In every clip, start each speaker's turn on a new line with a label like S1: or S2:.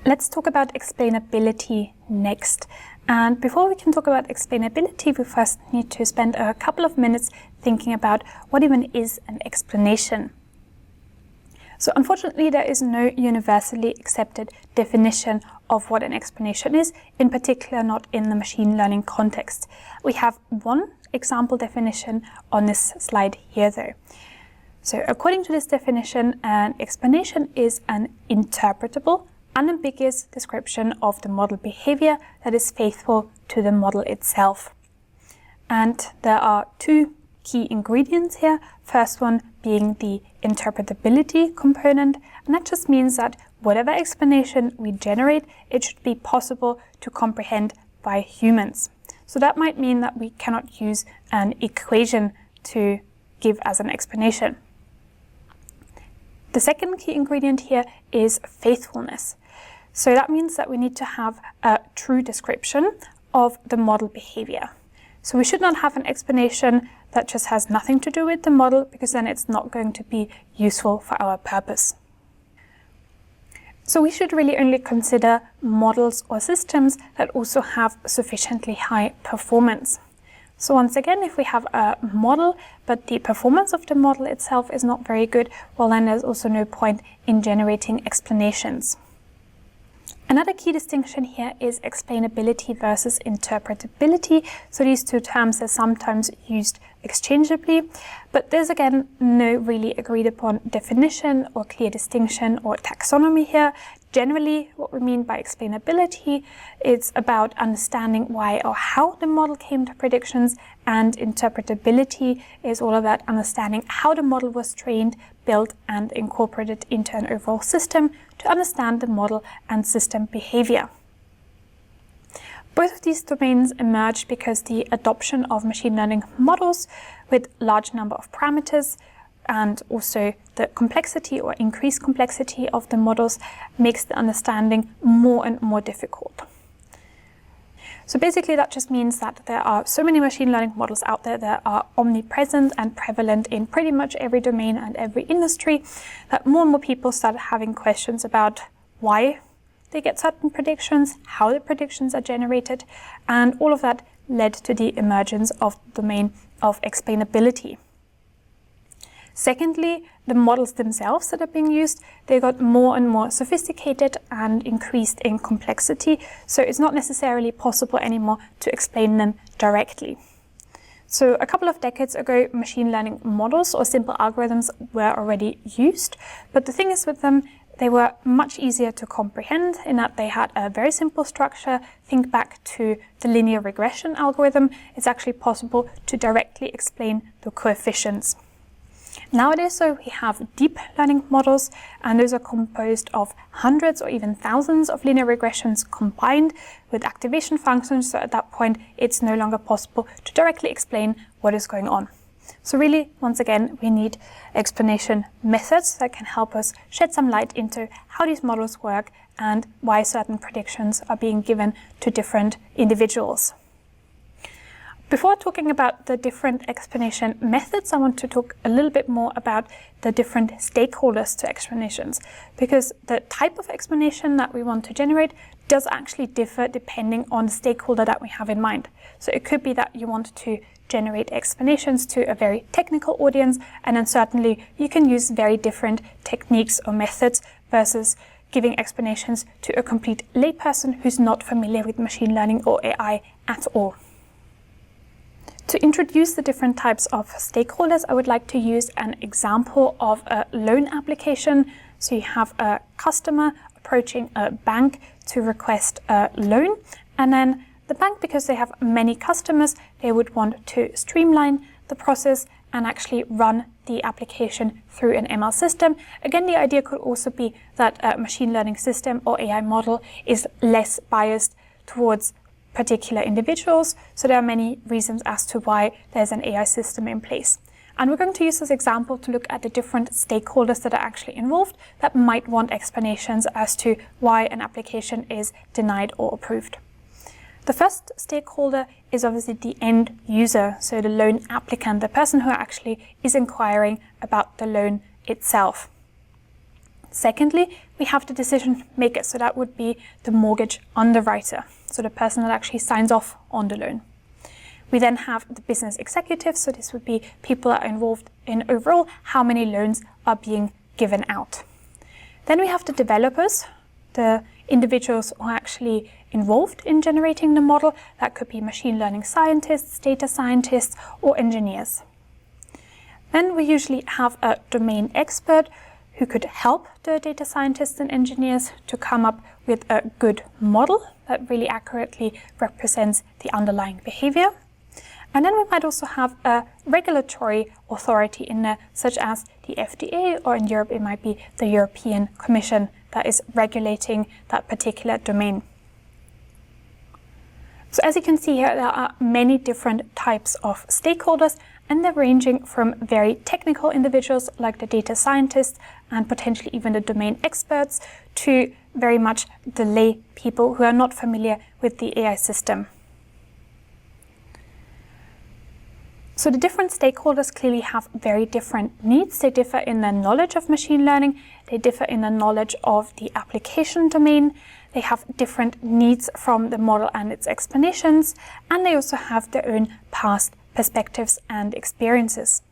S1: Let's talk about explainability next. And before we can talk about explainability, we first need to spend a couple of minutes thinking about what even is an explanation. So unfortunately, there is no universally accepted definition of what an explanation is, in particular not in the machine learning context. We have one example definition on this slide here though. So according to this definition, an explanation is an interpretable, unambiguous description of the model behavior that is faithful to the model itself. And there are two key ingredients here. First one being the interpretability component, and that just means that whatever explanation we generate, it should be possible to comprehend by humans. So that might mean that we cannot use an equation to give as an explanation. The second key ingredient here is faithfulness. So that means that we need to have a true description of the model behavior. So we should not have an explanation that just has nothing to do with the model, because then it's not going to be useful for our purpose. So we should really only consider models or systems that also have sufficiently high performance. So once again, if we have a model, but the performance of the model itself is not very good, well then there's also no point in generating explanations. Another key distinction here is explainability versus interpretability. So these two terms are sometimes used exchangeably, but there's again no really agreed upon definition or clear distinction or taxonomy here. Generally, what we mean by explainability is about understanding why or how the model came to predictions, and interpretability is all about understanding how the model was trained, built, and incorporated into an overall system to understand the model and system behavior. Both of these domains emerged because the adoption of machine learning models with large number of parameters and also the complexity or increased complexity of the models makes the understanding more and more difficult. So basically that just means that there are so many machine learning models out there that are omnipresent and prevalent in pretty much every domain and every industry, that more and more people start having questions about why they get certain predictions, how the predictions are generated, and all of that led to the emergence of the domain of explainability. Secondly, the models themselves that are being used, they got more and more sophisticated and increased in complexity, so it's not necessarily possible anymore to explain them directly. So a couple of decades ago, machine learning models or simple algorithms were already used, but the thing is with them, they were much easier to comprehend in that they had a very simple structure. Think back to the linear regression algorithm. It's actually possible to directly explain the coefficients. Nowadays, so we have deep learning models, and those are composed of hundreds or even thousands of linear regressions combined with activation functions. So at that point, it's no longer possible to directly explain what is going on. So really, once again, we need explanation methods that can help us shed some light into how these models work and why certain predictions are being given to different individuals. Before talking about the different explanation methods, I want to talk a little bit more about the different stakeholders to explanations, because the type of explanation that we want to generate does actually differ depending on the stakeholder that we have in mind. So it could be that you want to generate explanations to a very technical audience, and then certainly you can use very different techniques or methods versus giving explanations to a complete layperson who's not familiar with machine learning or AI at all. To introduce the different types of stakeholders, I would like to use an example of a loan application. So you have a customer approaching a bank to request a loan, and then the bank, because they have many customers, they would want to streamline the process and actually run the application through an ML system. Again, the idea could also be that a machine learning system or AI model is less biased towards particular individuals. So there are many reasons as to why there's an AI system in place. And we're going to use this example to look at the different stakeholders that are actually involved that might want explanations as to why an application is denied or approved. The first stakeholder is obviously the end user, so the loan applicant, the person who actually is inquiring about the loan itself. Secondly, we have the decision maker, so that would be the mortgage underwriter, so the person that actually signs off on the loan. We then have the business executives, so this would be people that are involved in overall how many loans are being given out. Then we have the developers, the individuals who are actually involved in generating the model. That could be machine learning scientists, data scientists, or engineers. Then we usually have a domain expert who could help the data scientists and engineers to come up with a good model that really accurately represents the underlying behavior. And then we might also have a regulatory authority in there, such as the FDA, or in Europe it might be the European Commission that is regulating that particular domain. So as you can see here, there are many different types of stakeholders, and they're ranging from very technical individuals like the data scientists and potentially even the domain experts to very much the lay people who are not familiar with the AI system. So the different stakeholders clearly have very different needs. They differ in their knowledge of machine learning, they differ in their knowledge of the application domain, they have different needs from the model and its explanations, and they also have their own past perspectives and experiences.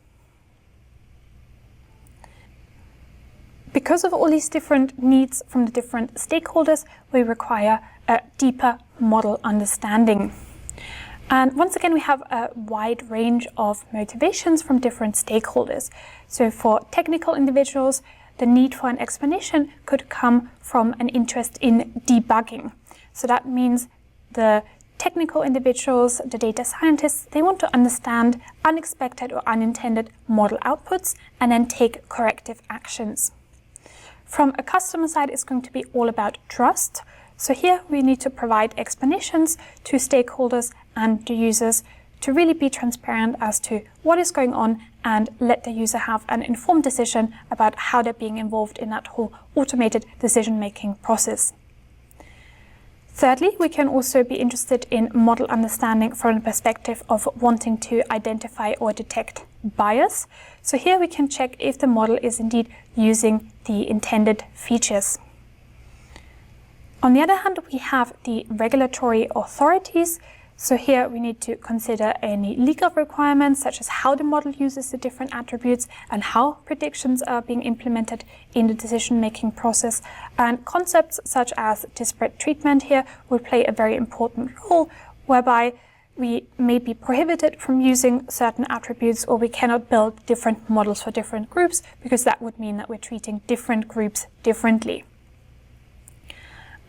S1: Because of all these different needs from the different stakeholders, we require a deeper model understanding. And once again, we have a wide range of motivations from different stakeholders. So for technical individuals, the need for an explanation could come from an interest in debugging. So that means the technical individuals, the data scientists, they want to understand unexpected or unintended model outputs and then take corrective actions. From a customer side, it's going to be all about trust. So here we need to provide explanations to stakeholders and to users to really be transparent as to what is going on and let the user have an informed decision about how they're being involved in that whole automated decision-making process. Thirdly, we can also be interested in model understanding from the perspective of wanting to identify or detect bias. So here we can check if the model is indeed using the intended features. On the other hand, we have the regulatory authorities. So here we need to consider any legal requirements, such as how the model uses the different attributes and how predictions are being implemented in the decision-making process. And concepts such as disparate treatment here will play a very important role, whereby we may be prohibited from using certain attributes, or we cannot build different models for different groups, because that would mean that we're treating different groups differently.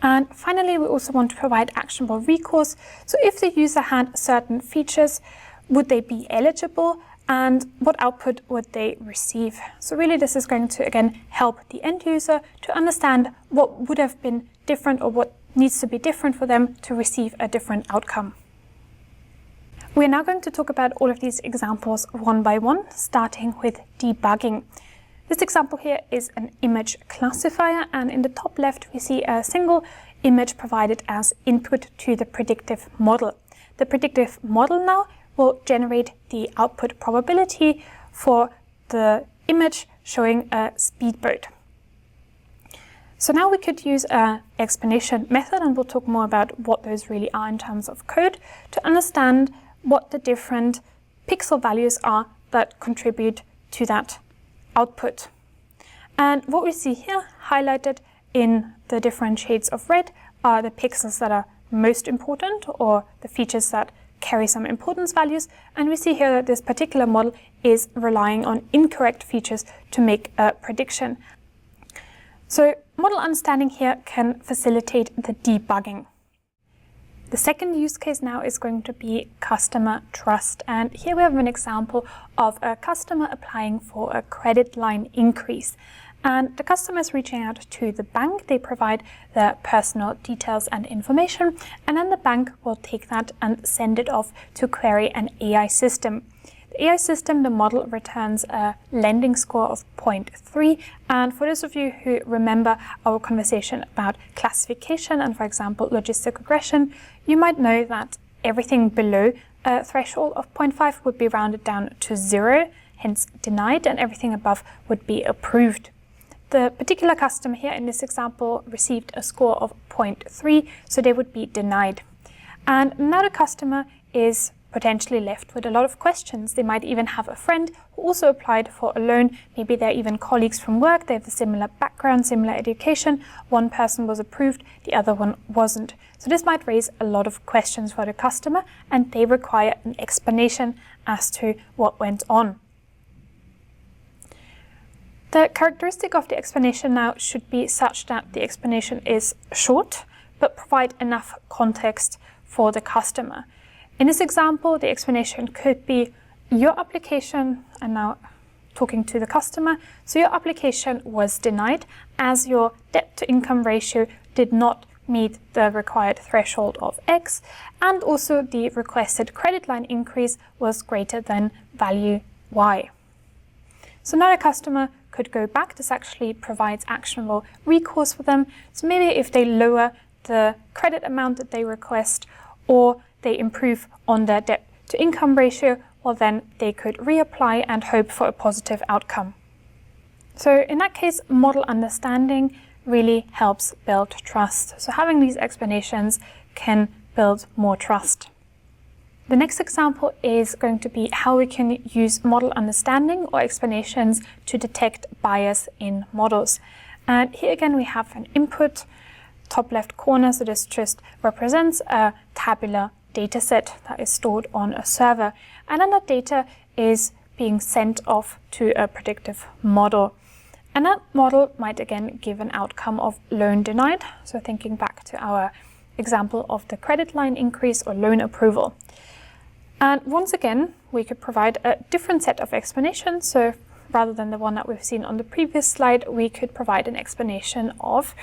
S1: And finally, we also want to provide actionable recourse. So if the user had certain features, would they be eligible, and what output would they receive? So really this is going to, again, help the end user to understand what would have been different or what needs to be different for them to receive a different outcome. We're now going to talk about all of these examples one by one, starting with debugging. This example here is an image classifier, and in the top left we see a single image provided as input to the predictive model. The predictive model now will generate the output probability for the image showing a speedboat. So now we could use an explanation method, and we'll talk more about what those really are in terms of code, to understand what the different pixel values are that contribute to that output. And what we see here highlighted in the different shades of red are the pixels that are most important, or the features that carry some importance values. And we see here that this particular model is relying on incorrect features to make a prediction. So model understanding here can facilitate the debugging. The second use case now is going to be customer trust. And here we have an example of a customer applying for a credit line increase. And the customer is reaching out to the bank. They provide their personal details and information, and then the bank will take that and send it off to query an AI system. The AI system, the model, returns a lending score of 0.3. And for those of you who remember our conversation about classification and, for example, logistic regression, you might know that everything below a threshold of 0.5 would be rounded down to 0, hence denied, and everything above would be approved. the particular customer here in this example received a score of 0.3, so they would be denied. And another customer is potentially left with a lot of questions. They might even have a friend who also applied for a loan. Maybe they're even colleagues from work. They have a similar background, similar education. One person was approved, the other one wasn't. So this might raise a lot of questions for the customer, and they require an explanation as to what went on. The characteristic of the explanation now should be such that the explanation is short, but provide enough context for the customer. In this example, the explanation could be your application, and now talking to the customer, so your application was denied as your debt to income ratio did not meet the required threshold of X, and also the requested credit line increase was greater than value Y. So now the customer could go back. This actually provides actionable recourse for them. So maybe if they lower the credit amount that they request, or they improve on their debt to income ratio, well then they could reapply and hope for a positive outcome. So in that case, model understanding really helps build trust. So having these explanations can build more trust. The next example is going to be how we can use model understanding or explanations to detect bias in models. And here again we have an input, top left corner, so this just represents a tabular data set that is stored on a server, and then that data is being sent off to a predictive model. And that model might again give an outcome of loan denied, so thinking back to our example of the credit line increase or loan approval. And once again, we could provide a different set of explanations. So rather than the one that we've seen on the previous slide, we could provide an explanation of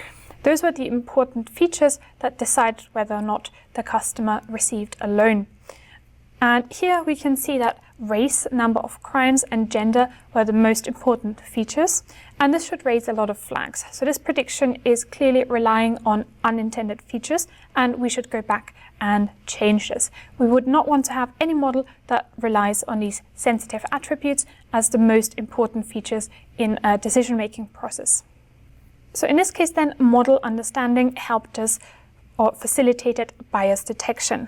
S1: those were the important features that decided whether or not the customer received a loan. And here we can see that race, number of crimes, and gender were the most important features. And this should raise a lot of flags. So this prediction is clearly relying on unintended features, and we should go back and change this. We would not want to have any model that relies on these sensitive attributes as the most important features in a decision-making process. So in this case then, model understanding helped us or facilitated bias detection.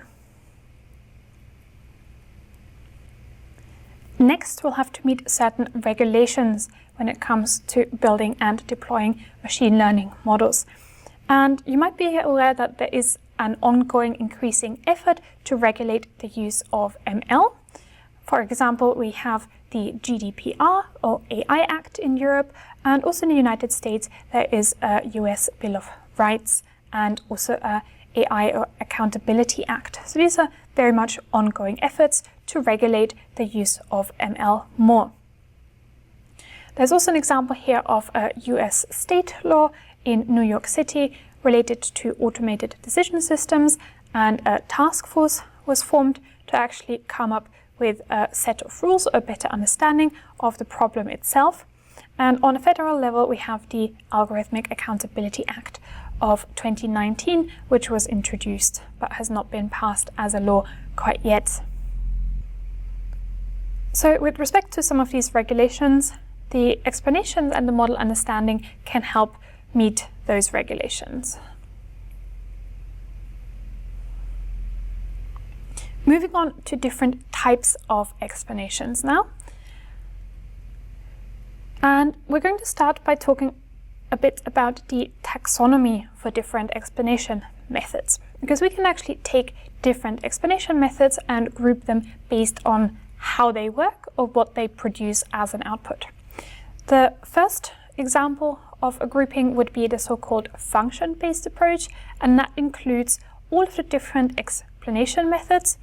S1: Next, we'll have to meet certain regulations when it comes to building and deploying machine learning models. And you might be aware that there is an ongoing increasing effort to regulate the use of ML. For example, we have the GDPR or AI Act in Europe, and also in the United States there is a US Bill of Rights and also a AI or Accountability Act. So these are very much ongoing efforts to regulate the use of ML more. There's also an example here of a US state law in New York City related to automated decision systems, and a task force was formed to actually come up with a set of rules or a better understanding of the problem itself. And on a federal level, we have the Algorithmic Accountability Act of 2019, which was introduced but has not been passed as a law quite yet. So with respect to some of these regulations, the explanations and the model understanding can help meet those regulations. Moving on to different types of explanations now. And we're going to start by talking a bit about the taxonomy for different explanation methods, because we can actually take different explanation methods and group them based on how they work or what they produce as an output. The first example of a grouping would be the so-called function-based approach, and that includes all of the different explanation methods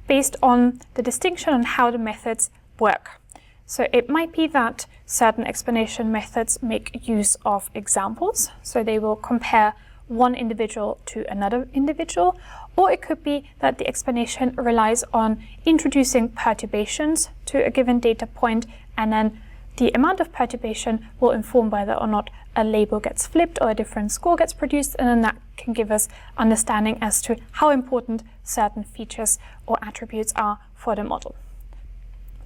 S1: based on the distinction on how the methods work. So it might be that certain explanation methods make use of examples, so they will compare one individual to another individual, or it could be that the explanation relies on introducing perturbations to a given data point, and then the amount of perturbation will inform whether or not a label gets flipped or a different score gets produced, and then that can give us understanding as to how important certain features or attributes are for the model.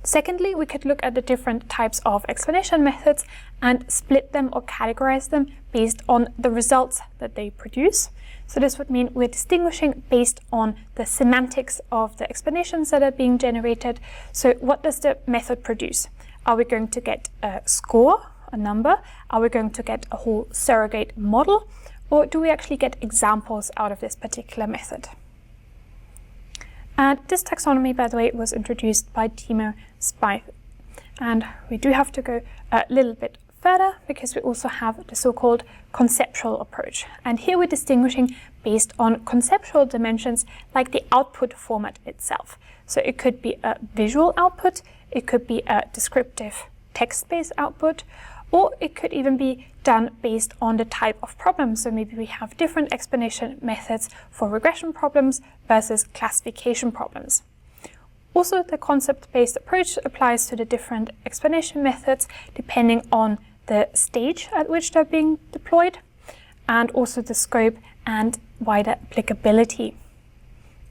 S1: Secondly, we could look at the different types of explanation methods and split them or categorize them based on the results that they produce. So this would mean we're distinguishing based on the semantics of the explanations that are being generated. So what does the method produce? Are we going to get a score, a number? Are we going to get a whole surrogate model? Or do we actually get examples out of this particular method? And this taxonomy, by the way, was introduced by Timo Spijth. And we do have to go a little bit further because we also have the so-called conceptual approach. And here we're distinguishing based on conceptual dimensions like the output format itself. So it could be a visual output, it could be a descriptive text-based output, or it could even be done based on the type of problem. So maybe we have different explanation methods for regression problems versus classification problems. Also, the concept-based approach applies to the different explanation methods depending on the stage at which they're being deployed, and also the scope and wider applicability.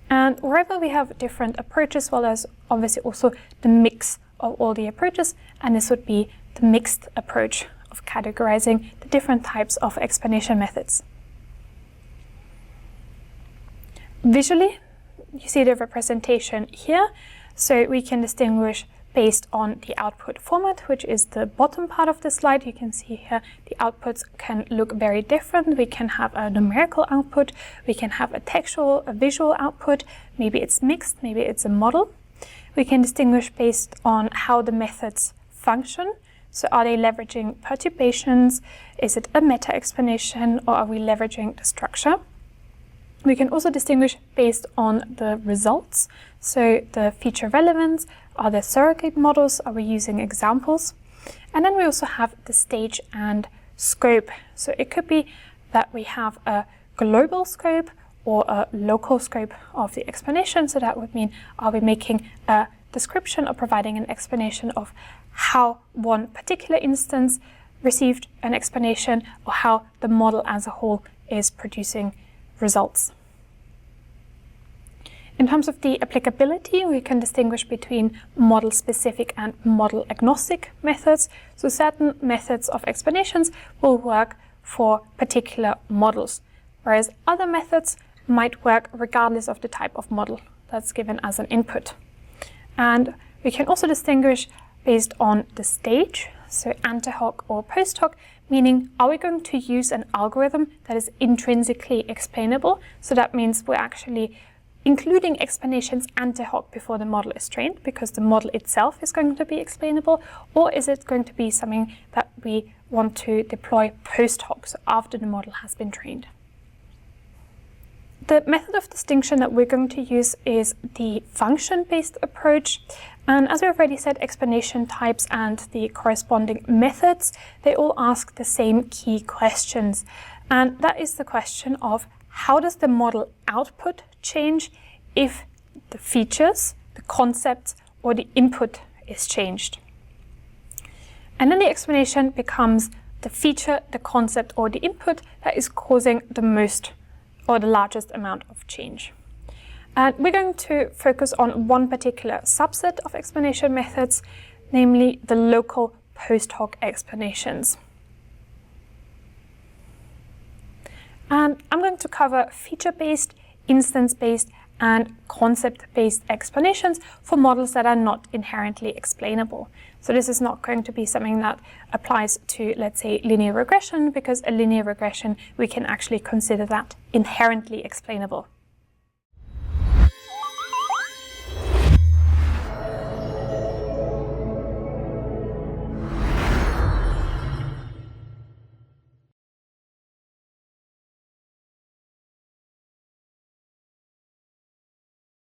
S1: And wherever we have different approaches, well, there's obviously also the mix of all the approaches, and this would be the mixed approach of categorizing the different types of explanation methods. Visually, you see the representation here, so we can distinguish based on the output format, which is the bottom part of the slide. You can see here the outputs can look very different. We can have a numerical output, we can have a textual, a visual output, maybe it's mixed, maybe it's a model. We can distinguish based on how the methods function. So are they leveraging perturbations? Is it a meta explanation, or are we leveraging the structure? We can also distinguish based on the results. So the feature relevance, are there surrogate models? Are we using examples? And then we also have the stage and scope. So it could be that we have a global scope or a local scope of the explanation. So that would mean, are we making a description or providing an explanation of how one particular instance received an explanation, or how the model as a whole is producing results. In terms of the applicability, we can distinguish between model-specific and model-agnostic methods. So certain methods of explanations will work for particular models, whereas other methods might work regardless of the type of model that's given as an input. And we can also distinguish based on the stage, so ante hoc or post hoc, meaning are we going to use an algorithm that is intrinsically explainable? So that means we're actually including explanations ante hoc before the model is trained, because the model itself is going to be explainable, or is it going to be something that we want to deploy post hoc, so after the model has been trained? The method of distinction that we're going to use is the function-based approach. And as we already said, explanation types and the corresponding methods, they all ask the same key questions. And that is the question of how does the model output change if the features, the concepts, or the input is changed. And then the explanation becomes the feature, the concept, or the input that is causing the most or the largest amount of change. And we're going to focus on one particular subset of explanation methods, namely the local post hoc explanations. And I'm going to cover feature-based, instance-based, and concept-based explanations for models that are not inherently explainable. So this is not going to be something that applies to, let's say, linear regression, because a linear regression, we can actually consider that inherently explainable.